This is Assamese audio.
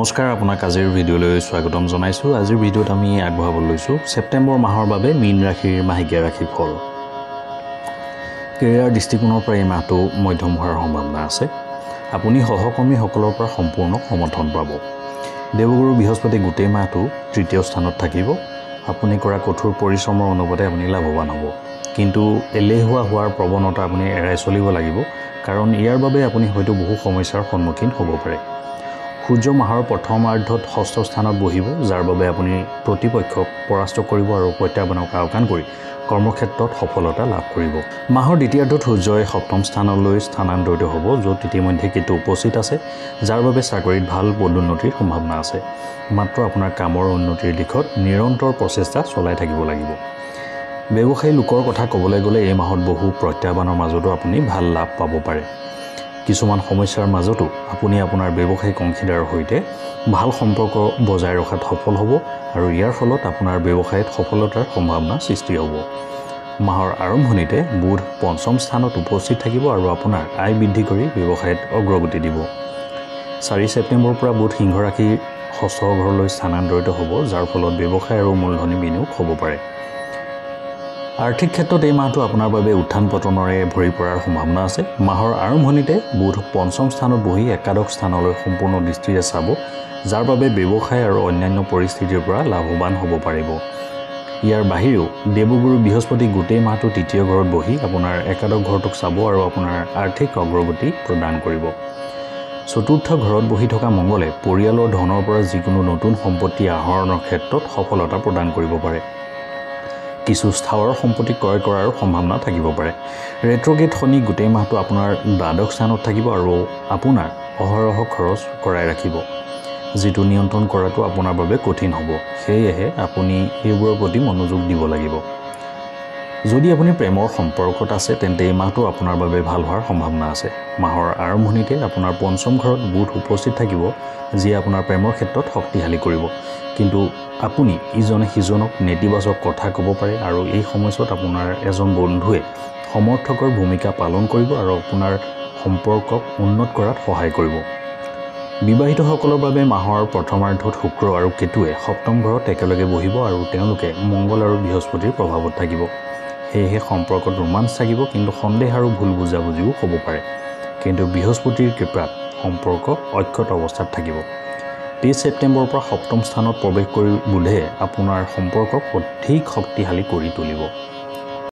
নমস্কাৰ আপোনাক আজিৰ ভিডিঅ'লৈ স্বাগতম জনাইছো। আজিৰ ভিডিঅ'ত আমি আগবঢ়াব লৈছো সেপ্টেম্বৰ মাহৰ বাবে মীন ৰাশিৰ মাহিকীয়া ৰাশি ফল। কেৰিয়াৰ দৃষ্টিকোণৰ পৰা এই মাহটো মধ্যম হোৱাৰ সম্ভাৱনা আছে। আপুনি সহকৰ্মীসকলৰ পৰা সম্পূৰ্ণ সমৰ্থন পাব। দেৱগুৰু বৃহস্পতি গোটেই মাহটো তৃতীয় স্থানত থাকিব। আপুনি কৰা কঠোৰ পৰিশ্ৰমৰ অনুপাতে আপুনি লাভৱান হ'ব, কিন্তু এলেহুৱা হোৱাৰ প্ৰৱণতা আপুনি এৰাই চলিব লাগিব, কাৰণ ইয়াৰ বাবে আপুনি হয়তো বহু সমস্যাৰ সন্মুখীন হ'ব পাৰে। সূৰ্য মাহৰ প্ৰথমাৰ্ধত ষষ্ঠ স্থানত বহিব, যাৰ বাবে আপুনি প্ৰতিপক্ষক পৰাস্ত কৰিব আৰু প্ৰত্যাহ্বানক আওকাণ কৰি কৰ্মক্ষেত্ৰত সফলতা লাভ কৰিব। মাহৰ দ্বিতীয়াৰ্ধত সূৰ্যই সপ্তম স্থানলৈ স্থানান্তৰিত হ'ব, য'ত ইতিমধ্যে কেতু উপস্থিত আছে, যাৰ বাবে চাকৰিত ভাল পদোন্নতিৰ সম্ভাৱনা আছে। মাত্ৰ আপোনাৰ কামৰ উন্নতিৰ দিশত নিৰন্তৰ প্ৰচেষ্টা চলাই থাকিব লাগিব। ব্যৱসায়ী লোকৰ কথা ক'বলৈ গ'লে এই মাহত বহু প্ৰত্যাহ্বানৰ মাজতো আপুনি ভাল লাভ পাব পাৰে। কিছুমান সমস্যাৰ মাজতো আপুনি আপোনাৰ ব্যৱসায়িক অংশীদাৰৰ সৈতে ভাল সম্পৰ্ক বজাই ৰখাত সফল হ'ব আৰু ইয়াৰ ফলত আপোনাৰ ব্যৱসায়ত সফলতাৰ সম্ভাৱনা সৃষ্টি হ'ব। মাহৰ আৰম্ভণিতে বুধ পঞ্চম স্থানত উপস্থিত থাকিব আৰু আপোনাৰ আয় বৃদ্ধি কৰি ব্যৱসায়ত অগ্ৰগতি দিব। 4 ছেপ্টেম্বৰৰ পৰা বুধ সিংহ ৰাশিৰ ষষ্ঠ ঘৰলৈ স্থানান্তৰিত হ'ব, যাৰ ফলত ব্যৱসায় আৰু মূলধনী বিনিয়োগ হ'ব পাৰে। আৰ্থিক ক্ষেত্ৰত এই মাহটো আপোনাৰ বাবে উত্থান পতনৰে ভৰি পৰাৰ সম্ভাৱনা আছে। মাহৰ আৰম্ভণিতে বুধ পঞ্চম স্থানত বহি একাদশ স্থানলৈ সম্পূৰ্ণ দৃষ্টিৰে চাব, যাৰ বাবে ব্যৱসায় আৰু অন্যান্য পৰিস্থিতিৰ পৰা লাভৱান হ'ব পাৰিব। ইয়াৰ বাহিৰেও দেৱগুৰু বৃহস্পতি গোটেই মাহটো তৃতীয় ঘৰত বহি আপোনাৰ একাদশ ঘৰটোক চাব আৰু আপোনাৰ আৰ্থিক অগ্ৰগতি প্ৰদান কৰিব। চতুৰ্থ ঘৰত বহি থকা মংগলে পৰিয়ালৰ ধনৰ পৰা যিকোনো নতুন সম্পত্তি আহৰণৰ ক্ষেত্ৰত সফলতা প্ৰদান কৰিব পাৰে। কিছু স্থাৱৰ সম্পত্তি ক্ৰয় কৰাৰ সম্ভাৱনা থাকিব পাৰে। ৰেট্ৰগেট শনি গোটেই মাহটো আপোনাৰ দ্বাদশ স্থানত থাকিব আৰু আপোনাৰ অহৰহ খৰচ কৰাই ৰাখিব, যিটো নিয়ন্ত্ৰণ কৰাটো আপোনাৰ বাবে কঠিন হ'ব। সেয়েহে আপুনি সেইবোৰৰ প্ৰতি মনোযোগ দিব লাগিব। যদি আপুনি প্ৰেমৰ সম্পৰ্কত আছে, তেন্তে এই মাহটো আপোনাৰ বাবে ভাল হোৱাৰ সম্ভাৱনা আছে। মাহৰ আৰম্ভণিতে আপোনাৰ পঞ্চম ঘৰত বুধ উপস্থিত থাকিব, যিয়ে আপোনাৰ প্ৰেমৰ ক্ষেত্ৰত শক্তিশালী কৰিব, কিন্তু আপুনি ইজনে সিজনক নেতিবাচক কথা ক'ব পাৰে আৰু এই সময়ছোৱাত আপোনাৰ এজন বন্ধুৱে সমৰ্থকৰ ভূমিকা পালন কৰিব আৰু আপোনাৰ সম্পৰ্কক উন্নত কৰাত সহায় কৰিব। বিবাহিতসকলৰ বাবে মাহৰ প্ৰথমাৰ্ধত শুক্ৰ আৰু কেতুৱে সপ্তম ঘৰত একেলগে বহিব আৰু তেওঁলোকে মংগল আৰু বৃহস্পতিৰ প্ৰভাৱত থাকিব। সেয়েহে সম্পৰ্কত ৰোমাঞ্চ থাকিব, কিন্তু সন্দেহ আৰু ভুল বুজাবুজিও হ'ব পাৰে। কিন্তু বৃহস্পতিৰ কৃপাত সম্পৰ্ক অক্ষত অৱস্থাত থাকিব। 23 ছেপ্টেম্বৰৰ পৰা সপ্তম স্থানত প্ৰৱেশ কৰি বুধে আপোনাৰ সম্পৰ্কক অধিক শক্তিশালী কৰি তুলিব।